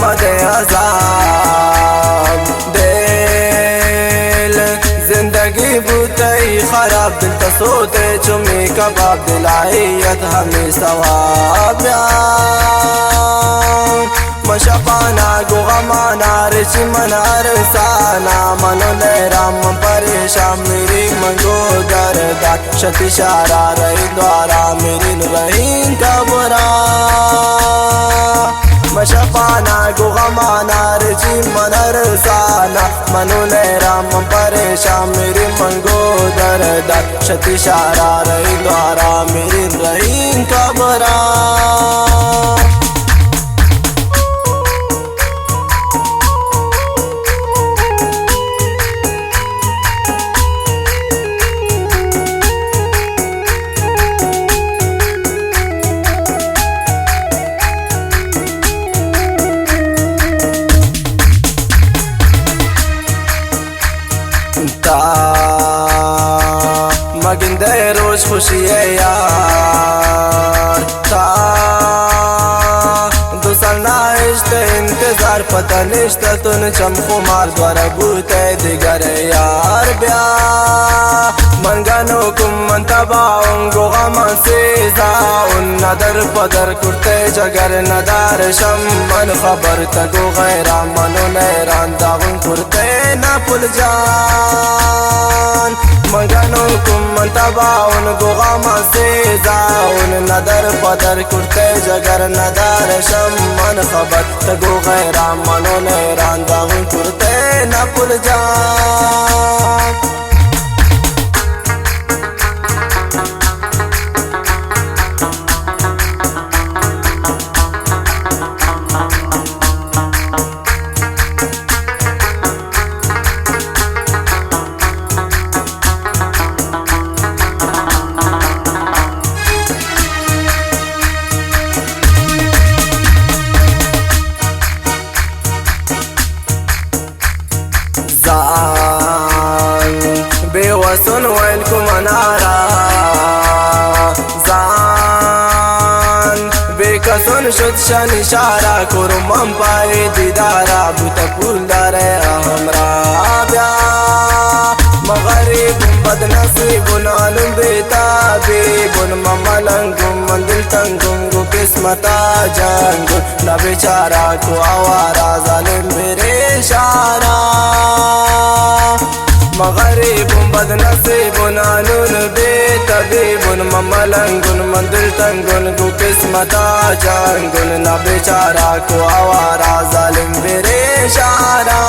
मद अज़ाब दिल जिंदगी बुतई खराब दिल तो सोते चुमी कबाब दिलायत हमें सवाब मशपाना गुगमाना रिशी मनार साना मनो लहराम परेशान मेरी मंगो दरदा शति शारा रही द्वारा मेरी रही कबरा मशपाना गुगमाना रिशी मनर साना मनो लहराम परेशान मेरी मंगो दरदा शति शारा रही द्वारा मेरी रही कबरा मगिंदे रोज खुशी है यार था दूसर ना इश्ते इंतजार पता निश्ता तुन चमको मार द्वारा बूते दिगर यार ब्या मंगनो कुम मंतबाऊंगो गमन से जाऊन नदर पदर कुर्ते जगर नदार शम मन खबर तगो गैरा मनो नैरान दागुन कुर्ते न पुल जान मंगनो कुम मंतबाऊन गोगामा से जाऊन नदर पदर कुर्ते जगर नदार शम मन खबर तगो गैरा मनो नैरान दागुन कुर्ते न पुल जान बेवसन वैलकु मनारा जान बेकसन शुद्ध शनिशारा कुरुमम पाए दीदारा बुतपुल दारे हमरा ब्या मगरिब बदनसीब नालुम बेताबीबुन ममलंगुम मंदिल तंगुम गु किस्मता जंगुम न बेचारा को आवारा जालिम मेरे शारा मगरिब बदनसीब नालुन बेताबीबुन ममलंगुन मंदिल तंगुन गु किस्मता जंगुम न बेचारा को आवारा जालिम मेरे शारा